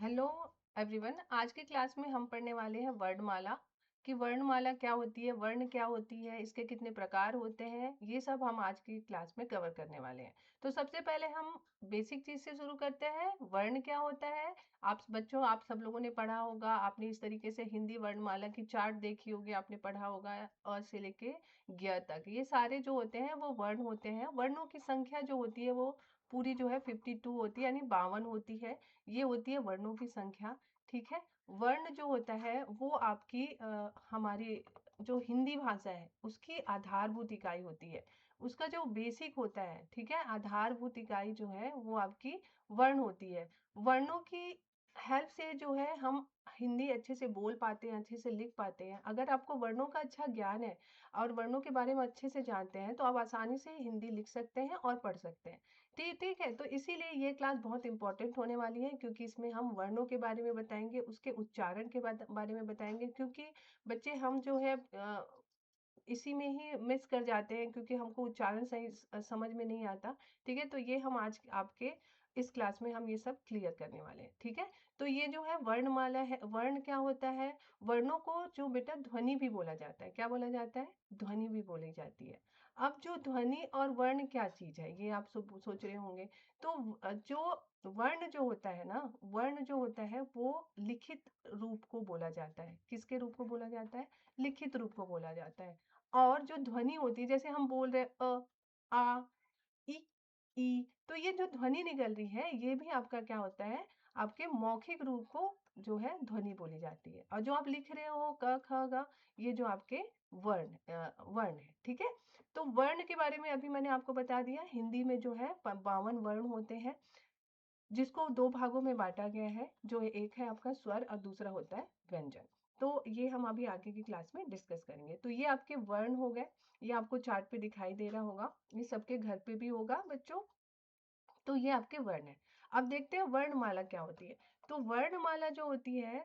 Hello everyone. आज के class में हम पढ़ने वाले हैं वर्णमाला कि वर्णमाला क्या होती है, वर्ण क्या होती है, इसके कितने प्रकार होते हैं, ये सब हम आज की क्लास में कवर करने वाले हैं। तो सबसे पहले हम बेसिक चीज से शुरू करते हैं। वर्ण क्या होता है? आप बच्चों, आप सब लोगों ने पढ़ा होगा, आपने इस तरीके से हिंदी वर्णमाला की चार्ट देखी होगी, आपने पढ़ा होगा अ से लेके ज्ञ तक। ये सारे जो होते हैं वो वर्ण होते हैं। वर्णों की संख्या जो होती है वो पूरी जो है 52 होती है, यानी 52 होती है। ये होती है वर्णों की संख्या। ठीक है। वर्ण जो होता है वो आपकी हमारी जो हिंदी भाषा है उसकी आधारभूत इकाई होती है। उसका जो बेसिक होता है, ठीक है, आधारभूत इकाई जो है वो आपकी वर्ण होती है। वर्णों की हेल्प से जो है हम हिंदी अच्छे से बोल पाते हैं, अच्छे से लिख पाते हैं। अगर आपको वर्णों का अच्छा ज्ञान है और वर्णों के बारे में अच्छे से जानते हैं तो आप आसानी से हिंदी लिख सकते हैं और पढ़ सकते हैं। ठीक ठीक है। तो इसीलिए ये क्लास बहुत इंपॉर्टेंट होने वाली है, क्योंकि इसमें हम वर्णों के बारे में बताएंगे, उसके उच्चारण के बारे में बताएंगे। क्योंकि बच्चे हम जो है इसी में ही मिस कर जाते हैं, क्योंकि हमको उच्चारण सही समझ में नहीं आता। ठीक है। तो ये हम आज आपके इस क्लास में हम ये सब क्लियर करने वाले हैं। ठीक है। तो ये जो है वर्णमाला है। वर्ण क्या होता है? वर्णों को जो बेटा ध्वनि भी बोला जाता है। क्या बोला जाता है? ध्वनि भी बोली जाती है। अब जो ध्वनि और वर्ण क्या चीज है ये आप सब सोच रहे होंगे। तो जो वर्ण जो होता है ना, वर्ण जो होता है वो लिखित रूप को बोला जाता है। किसके रूप को बोला जाता है? लिखित रूप को बोला जाता है। और जो ध्वनि होती है, जैसे हम बोल रहे आ, इ, ई, तो ये जो ध्वनि निकल रही है ये भी आपका क्या होता है? आपके मौखिक रूप को जो है ध्वनि बोली जाती है। और जो आप लिख रहे हो क ख ग, ये जो आपके वर्ण है। ठीक है। तो वर्ण के बारे में अभी मैंने आपको बता दिया। हिंदी में जो है 52 वर्ण होते हैं, जिसको दो भागों में बांटा गया है। जो एक है आपका स्वर और दूसरा होता है व्यंजन। तो ये हम अभी आगे की क्लास में डिस्कस करेंगे। तो ये आपके वर्ण हो गए। ये आपको चार्ट पे दिखाई दे रहा होगा, ये सबके घर पे भी होगा बच्चों। तो ये आपके वर्ण है। अब देखते हैं वर्णमाला क्या होती है। तो वर्णमाला जो होती है,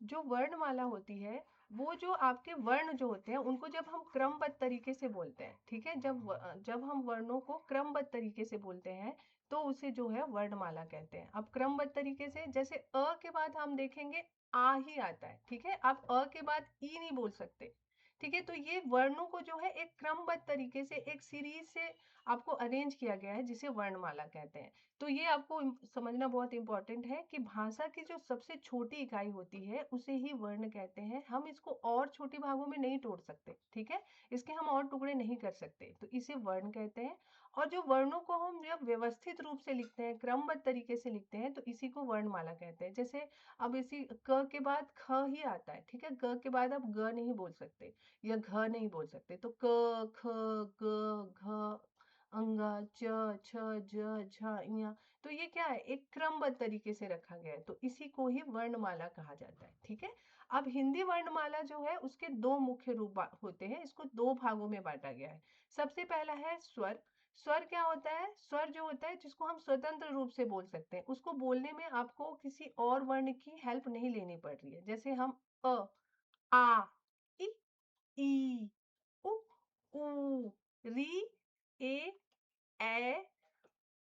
जो वर्णमाला होती है, वो जो आपके वर्ण जो होते हैं उनको जब हम क्रमबद्ध तरीके से बोलते हैं, ठीक है, जब हम वर्णों को क्रमबद्ध तरीके से बोलते हैं तो उसे जो है वर्णमाला कहते हैं। अब क्रमबद्ध तरीके से, जैसे अ के बाद हम देखेंगे आ ही आता है। ठीक है। आप अ के बाद ई नहीं बोल सकते। ठीक है। तो ये वर्णों को जो है एक क्रमबद्ध तरीके से, एक सीरीज से आपको अरेंज किया गया है, जिसे वर्णमाला कहते हैं। तो ये आपको समझना बहुत इंपॉर्टेंट है कि भाषा की जो सबसे छोटी इकाई होती है उसे ही वर्ण कहते हैं। हम इसको और छोटे भागों में नहीं तोड़ सकते। ठीक है। इसके हम और टुकड़े नहीं कर सकते, तो इसे वर्ण कहते हैं। और जो वर्णों को हम जब व्यवस्थित रूप से लिखते हैं, क्रमबद्ध तरीके से लिखते हैं, तो इसी को वर्णमाला कहते हैं। जैसे अब इसी क के बाद ख ही आता है। ठीक है। ग के बाद आप ग नहीं बोल सकते या घ नहीं बोल सकते। तो क ख ग घ अंगा च छ ज झ ञ। तो ये क्या है? एक क्रमबद्ध तरीके से रखा गया है, तो इसी को ही वर्णमाला कहा जाता है। ठीक है। अब हिंदी वर्णमाला जो है उसके दो मुख्य रूप होते हैं। इसको दो भागों में बांटा गया है। सबसे पहला है स्वर। स्वर क्या होता है? स्वर जो होता है जिसको हम स्वतंत्र रूप से बोल सकते हैं, उसको बोलने में आपको किसी और वर्ण की हेल्प नहीं लेनी पड़ रही है। जैसे हम अ, आ, इ, ई, उ, ऊ, री, ए, ए,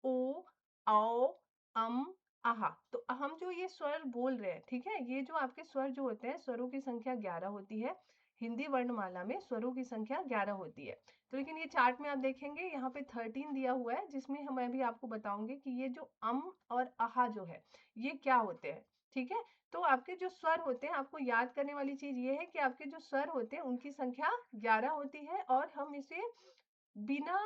ओ, औ, अम, आहा। तो हम जो ये स्वर बोल रहे हैं, ठीक है, ये जो आपके स्वर जो होते हैं, स्वरों की संख्या 11 होती है। हिंदी वर्णमाला में स्वरों की संख्या 11 होती है। तो लेकिन ये चार्ट में आप देखेंगे यहाँ पे 13 दिया हुआ है, जिसमें हम अभी आपको बताऊंगी कि ये जो अम और आहा जो है ये क्या होते हैं। ठीक है। तो आपके जो स्वर होते हैं, आपको याद करने वाली चीज ये है कि आपके जो स्वर होते हैं उनकी संख्या 11 होती है, और हम इसे बिना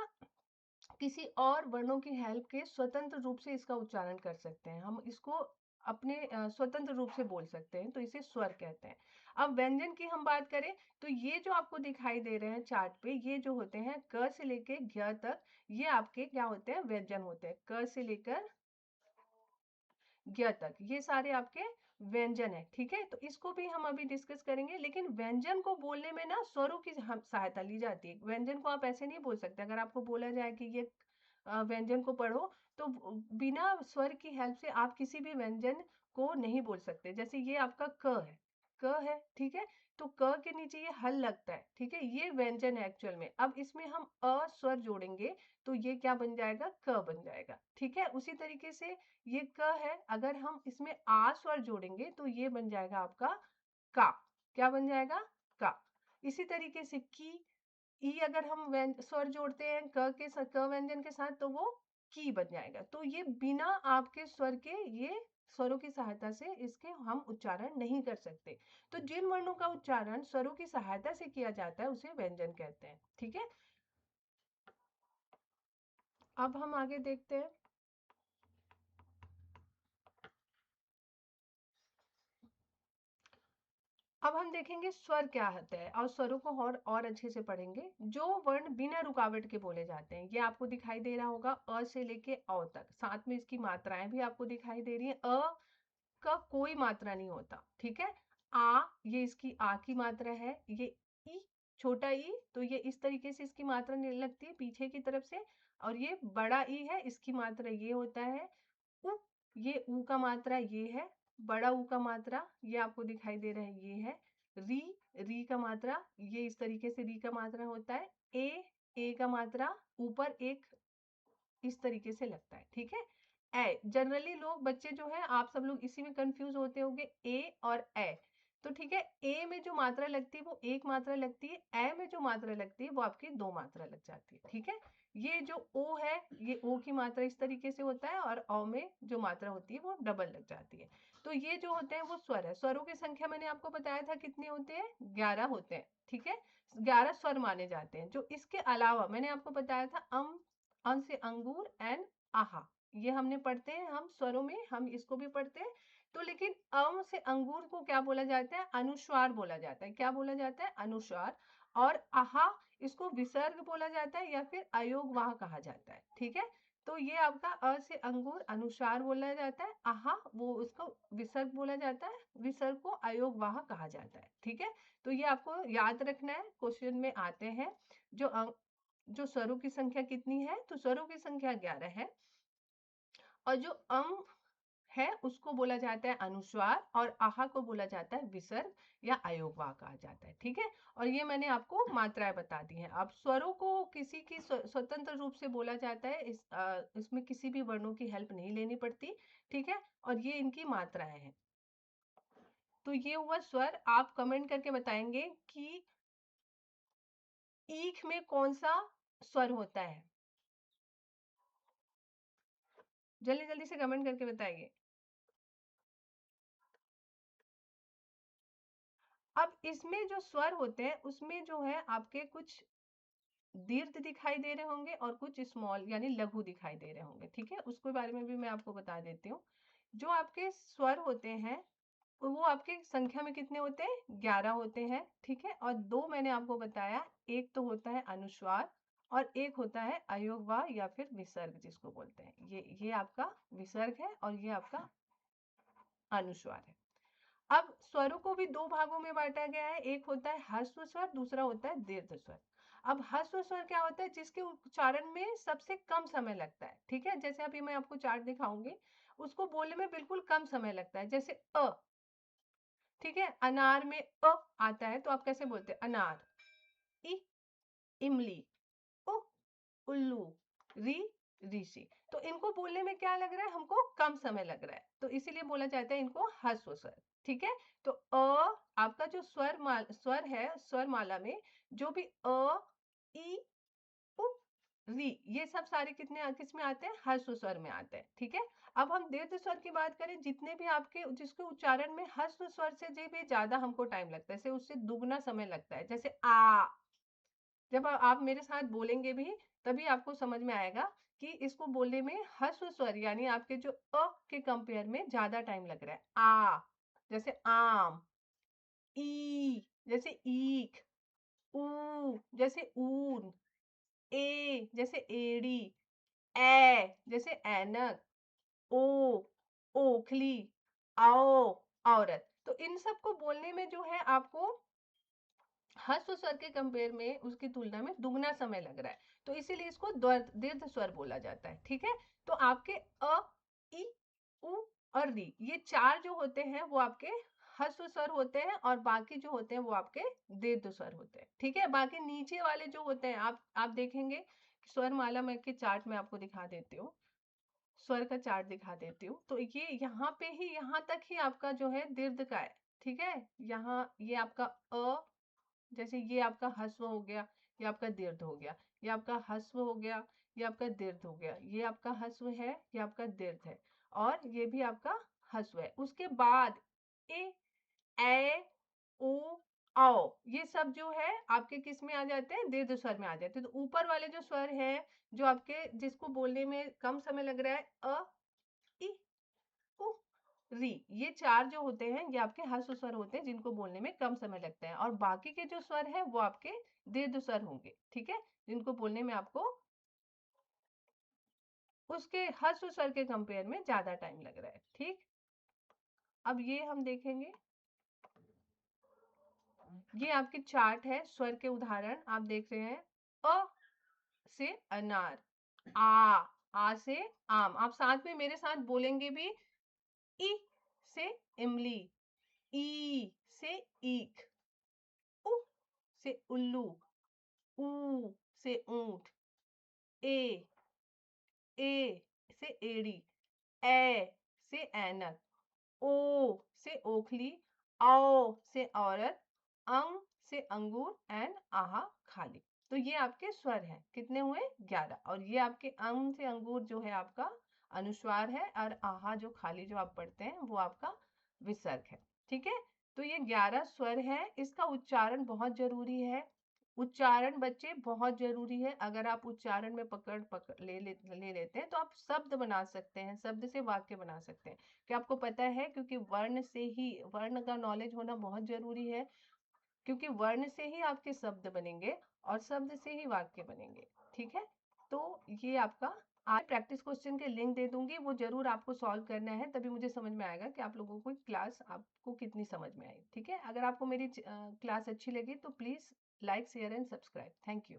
किसी और वर्णों की हेल्प के स्वतंत्र रूप से इसका उच्चारण कर सकते हैं। हम इसको अपने स्वतंत्र रूप से बोल सकते हैं, तो इसे स्वर कहते हैं। अब व्यंजन की हम बात करें, तो ये जो आपको दिखाई दे रहे हैं चार्ट पे, ये जो होते हैं क से लेके ज्ञ तक, ये आपके क्या होते हैं? व्यंजन होते हैं। क से लेकर ज्ञ तक ये सारे आपके व्यंजन है। ठीक है। तो इसको भी हम अभी डिस्कस करेंगे। लेकिन व्यंजन को बोलने में ना स्वरों की हम सहायता ली जाती है। व्यंजन को आप ऐसे नहीं बोल सकते। अगर आपको बोला जाए कि ये व्यंजन को पढ़ो, तो बिना स्वर की हेल्प से आप किसी भी व्यंजन को नहीं बोल सकते। जैसे ये आपका क है, क है, ठीक है। तो क के नीचे ये हल लगता है, ठीक है, ये व्यंजन है एक्चुअल में। अब इसमें हम अ स्वर जोड़ेंगे तो ये क्या बन जाएगा, क बन जाएगा, ठीक है। उसी तरीके से ये क है, अगर हम इसमें आ स्वर जोड़ेंगे तो ये बन जाएगा आपका का। क्या बन जाएगा, का। इसी तरीके से की, ई अगर हम स्वर जोड़ते हैं क व्यंजन के साथ तो वो की बन जाएगा। तो ये बिना आपके स्वर के, ये स्वरों की सहायता से इसके हम उच्चारण नहीं कर सकते। तो जिन वर्णों का उच्चारण स्वरों की सहायता से किया जाता है उसे व्यंजन कहते हैं, ठीक है। अब हम आगे देखते हैं। अब हम देखेंगे स्वर क्या होता है और स्वरों को और अच्छे से पढ़ेंगे। जो वर्ण बिना रुकावट के बोले जाते हैं, ये आपको दिखाई दे रहा होगा, अ से लेके औ तक। साथ में इसकी मात्राएं भी आपको दिखाई दे रही है। अ का कोई मात्रा नहीं होता, ठीक है। आ, ये इसकी आ की मात्रा है। ये ई, छोटा ई, तो ये इस तरीके से इसकी मात्रा लगती है पीछे की तरफ से। और ये बड़ा ई है, इसकी मात्रा ये होता है। उ, ये ऊ का मात्रा ये है। बड़ा ऊ का मात्रा ये आपको दिखाई दे रहा है, ये है। री, री का मात्रा ये इस तरीके से री का मात्रा होता है। ए का मात्रा ऊपर एक इस तरीके से लगता है, ठीक है। ए, जनरली लोग, बच्चे जो है, आप सब लोग इसी में कंफ्यूज होते होंगे, ए और ए। तो ठीक है, ए में जो मात्रा लगती है वो एक मात्रा लगती है, ए में जो मात्रा लगती है वो आपकी दो मात्रा लग जाती है, ठीक है। ये जो ओ है, ये ओ की मात्रा इस तरीके से होता है, और औ में जो मात्रा होती है वो डबल लग जाती है। तो ये जो होते हैं वो स्वर है। स्वरों की संख्या मैंने आपको बताया था कितने होते हैं, 11 होते हैं, ठीक है। 11 स्वर माने जाते हैं। जो इसके अलावा मैंने आपको बताया था अं से अंगूर एंड आहा, ये हमने पढ़ते हैं हम स्वरों में, हम इसको भी पढ़ते हैं। तो लेकिन अम से अंगूर को क्या बोला जाता है, अनुस्वार बोला जाता है। क्या बोला जाता है, अनुस्वार। और आहा, इसको विसर्ग बोला जाता है या फिर अयोगवाह कहा जाता है, ठीक है। तो ये आपका अ से अंगूर अनुस्वार बोला जाता है, आहा वो उसको विसर्ग बोला जाता है, विसर्ग को अयोगवाह कहा जाता है, ठीक है। तो ये आपको याद रखना है, क्वेश्चन में आते हैं। जो स्वरों की संख्या कितनी है, तो स्वरों की संख्या 11 है। और जो है उसको बोला जाता है अनुस्वार, और आहा को बोला जाता है विसर्ग या अयोगवाह कहा जाता है, ठीक है। और ये मैंने आपको मात्राएं बता दी हैं। अब स्वरों को किसी की स्वतंत्र रूप से बोला जाता है, इसमें किसी भी वर्णों की हेल्प नहीं लेनी पड़ती, ठीक है। और ये इनकी मात्राएं हैं। तो ये हुआ स्वर। आप कमेंट करके बताएंगे कि ईख में कौन सा स्वर होता है। जल्दी जल्दी से कमेंट करके बताइए। अब इसमें जो स्वर होते हैं उसमें जो है आपके कुछ दीर्घ दिखाई दे रहे होंगे और कुछ स्मॉल यानी लघु दिखाई दे रहे होंगे, ठीक है। उसके बारे में भी मैं आपको बता देती हूँ। जो आपके स्वर होते हैं वो आपके संख्या में कितने होते हैं, 11 होते हैं, ठीक है। और दो मैंने आपको बताया, एक तो होता है अनुस्वार और एक होता है अयोगवाह या फिर विसर्ग जिसको बोलते हैं। ये आपका विसर्ग है और ये आपका अनुस्वार है। अब स्वरों को भी दो भागों में बांटा गया है, एक होता है ह्रस्व स्वर, दूसरा होता है दीर्घ स्वर। अब ह्रस्व स्वर क्या होता है, जिसके उच्चारण में सबसे कम समय लगता है, ठीक है। जैसे अभी मैं आपको चार्ट दिखाऊंगी, उसको बोलने में बिल्कुल कम समय लगता है। जैसे अ, ठीक है, अनार में अ आता है तो आप कैसे बोलते हैं, अनार। इ, इमली। उ, उल्लू। री, ऋषि। तो इनको बोलने में क्या लग रहा है, हमको कम समय लग रहा है, तो इसीलिए बोला जाता है इनको ह्रस्व स्वर, ठीक है। तो आपका जो स्वर है, स्वर माला में जो भी ई, उ, री, ये सब सारे किस में आते हैं, ह्रस्व स्वर में आते हैं, ठीक है। अब हम दीर्घ स्वर की बात करें, जितने भी आपके जिसके उच्चारण में ह्रस्व स्वर से जो भी ज्यादा हमको टाइम लगता है, जैसे उससे दुगना समय लगता है, जैसे आ। जब आप मेरे साथ बोलेंगे भी तभी आपको समझ में आएगा कि इसको बोलने में ह्रस्व स्वर यानी आपके जो अ के कंपेयर में ज्यादा टाइम लग रहा है। आ जैसे आम, ई जैसे ईख, ऊ जैसे ऊन, ए जैसे एड़ी, ए जैसे ऐनक, ओ ओखली, आओ औरत। तो इन सब को बोलने में जो है आपको ह्रस्व स्वर के कंपेयर में उसकी तुलना में दुगना समय लग रहा है, तो इसीलिए इसको दीर्घ स्वर बोला जाता है, ठीक है। तो आपके अ, ई, उ और री, ये चार जो होते हैं वो आपके ह्रस्व स्वर होते हैं और बाकी जो होते हैं वो आपके दीर्घ स्वर होते हैं। ठीक है, बाकी नीचे वाले जो होते हैं आप देखेंगे स्वर माला में के चार्ट में आपको दिखा देती हूँ, स्वर का चार्ट दिखा देती हूँ। तो ये यहाँ पे ही, यहाँ तक ही आपका जो है दीर्घ का है। ठीक है, यहाँ ये आपका अ, जैसे ये आपका ह्रस्व हो गया, ये आपका दीर्घ हो गया, ये आपका ह्रस्व हो गया, ये आपका दीर्घ हो गया, ये आपका ह्रस्व है, ये आपका दीर्घ है, और ये भी आपका ह्रस्व है। उसके बाद ए, ए, उ, औ, ये सब जो है आपके किस में आ जाते हैं? दीर्घ स्वर में आ जाते हैं। तो ऊपर वाले जो स्वर है, जो आपके जिसको बोलने में कम समय लग रहा है, अ, इ, उ, री, ये चार जो होते हैं ये आपके ह्रस्व स्वर होते हैं, जिनको बोलने में कम समय लगता है, और बाकी के जो स्वर है वो आपके दीर्घ स्वर होंगे। ठीक है, जिनको बोलने में आपको उसके ह्रस्व स्वर के कंपेयर में ज्यादा टाइम लग रहा है। ठीक, अब ये हम देखेंगे, ये आपके चार्ट है स्वर के उदाहरण आप देख रहे हैं। अ से अनार, आ से आम, आप साथ में मेरे साथ बोलेंगे भी। ई से इमली, ई से ईख, उ से उल्लू, ऊ से ऊंट, ए, ए से एड़ी, ए से ऐनक, ओ से ओखली, औ से औरत, अंग से अंगूर, एंड आहा खाली। तो ये आपके स्वर हैं, कितने हुए? 11। और ये आपके अंग से अंगूर जो है आपका अनुस्वार है, और आहा जो खाली जो आप पढ़ते हैं वो आपका विसर्ग है। ठीक है, तो ये 11 स्वर है। इसका उच्चारण बहुत जरूरी है। उच्चारण बच्चे बहुत जरूरी है। अगर आप उच्चारण में पकड़ ले लेते हैं तो आप शब्द बना सकते हैं, शब्द से वाक्य बना सकते हैं। क्या आपको पता है? क्योंकि वर्ण से ही, वर्ण का नॉलेज होना बहुत जरूरी है, क्योंकि वर्ण से ही आपके शब्द बनेंगे और शब्द से ही वाक्य बनेंगे। ठीक है, तो ये आपका आज प्रैक्टिस क्वेश्चन के लिंक दे दूंगी, वो जरूर आपको सॉल्व करना है, तभी मुझे समझ में आएगा कि आप लोगों को क्लास आपको कितनी समझ में आई। ठीक है, अगर आपको मेरी क्लास अच्छी लगी तो please like, share and subscribe. Thank you.